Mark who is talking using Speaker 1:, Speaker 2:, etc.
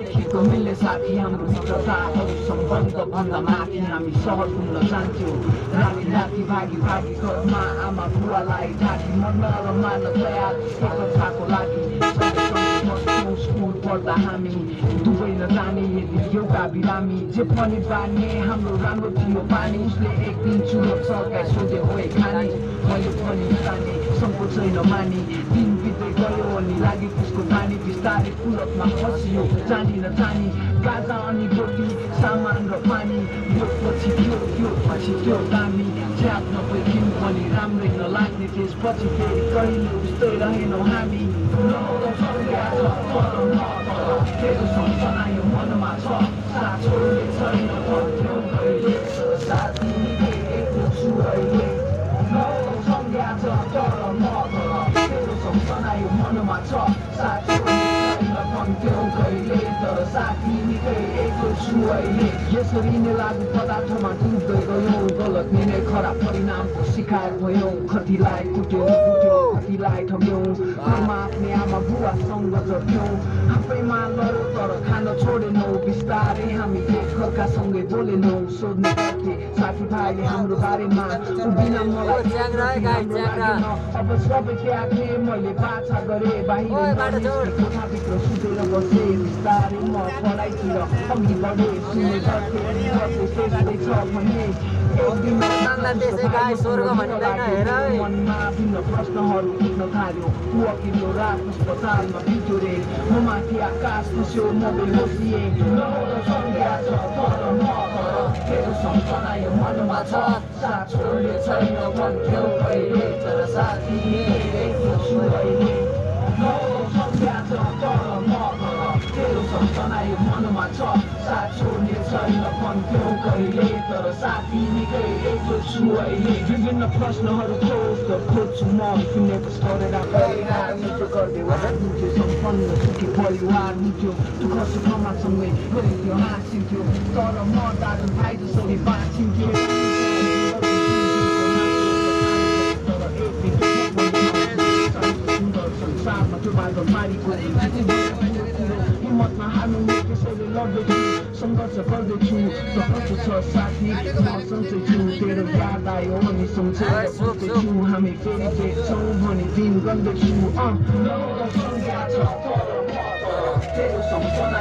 Speaker 1: देखेको मिल्ने साथी हाम्रो मित्रताहरू सम्बन्ध भन्दा माथि हामी सहर घुम्न जान्थ्यौँ राति राति भागी भागी घरमा आमा बुवालाई ढाकी मर्न र मार्न तयार एकताको लागि स्कुल पढ्दा हामी दुवै नजाने यदि एउटा बिरामी जे पनि बानी हाम्रो राम्रो थियो पानी उसले एक दिन चुरो चर्काइ सोधे होइ खाने मैले पनि जाने सङ्कोचै नमाने दिन बित्दै गयो अनि लाग्यो त्यसको बानी बिस्तारै पुलकमा फसियो जानी नजानी गाजा अनि गोटी सामान र पानी यो पछि त्यो दामी च्याप नभइदिउँ पनि राम्रै नलाग्ने त्यसपछि फेरि कहिले उस्तै रहेनौँ हामी तेरो सम्झना यो मनमा छ साथ छोड्ने छैन भन्थ्यौ कहिले साथी निकै एक्लो छु अहिले सम्झ्या छ तर म तेरो सम्झना यो मनमा छ साथ छोड्ने छैन भन्थ्यौ कहिले तर साथी निकै एक्लो छु अहिले यसरी नै लागु पदार्थमा डुब्दै गयौँ गलत निर्णय खराब परिणामको शिकार भयौँ कतिलाई कुट्यौँ कतिलाई ठग्यौँ घरमा आफ्नै आमा बुवासँग जर्थ्यौँ आफैमा लड्यो तर खान छोडेनौँ बिस्तारै हामी एकअर्कासँगै बोलेनौँ सोध्ने गर्थे साथीभाइले हाम्रो बारेमा बिना मलाई अब सबै त्यागे मैले बाछा गरेँ बाहिर कोठाभित्र सुतेर बसेँ बिस्तारै म पढाइतिर अघि बढेँ सुन्ने गर्थे त्यस्तै छ भने मनमा भिन्न प्रश्नहरू उठ्न थाल्यो अघिल्लो रात अस्पतालमा बित्यो रे म माथि आकाश खुस्यो म बेहोसिएँ तेरो सम्झना यो मनमा छ साथ छोड्ने छैन भन्थ्यौ कहिले तर साथी एक्लो छु अहिले तेरो सम्झना यो मनमा छ साथ छोड्ने छैन भन्थ्यौ कहिले तर साथी निकै एक्लो छु अहिले विभिन्न प्रश्नहरू खोज्छु म सुनेको गरेर गइरहेको गर्दै हुन्थ्यो सम्पन्न सुखी परिवार हुन्थ्यो दुःख सुखमा सँगै गरिन्थ्यो हाँसिन्थ्यो तर म दाजु भाइ जसरी बाँचिन्थ्यो संसारमा त्यो बाटो मारिको हिम्मतमा हार्नु त्यसैले लड्दैछु सङ्घर्ष गर्दैछु कस्तो छ साथी म सँगै छु तेरो याद आयो अनि सम्झेर बस्दैछु हामी फेरि भेट्छौँ भने दिन गर्दैछु तेरो सम्झना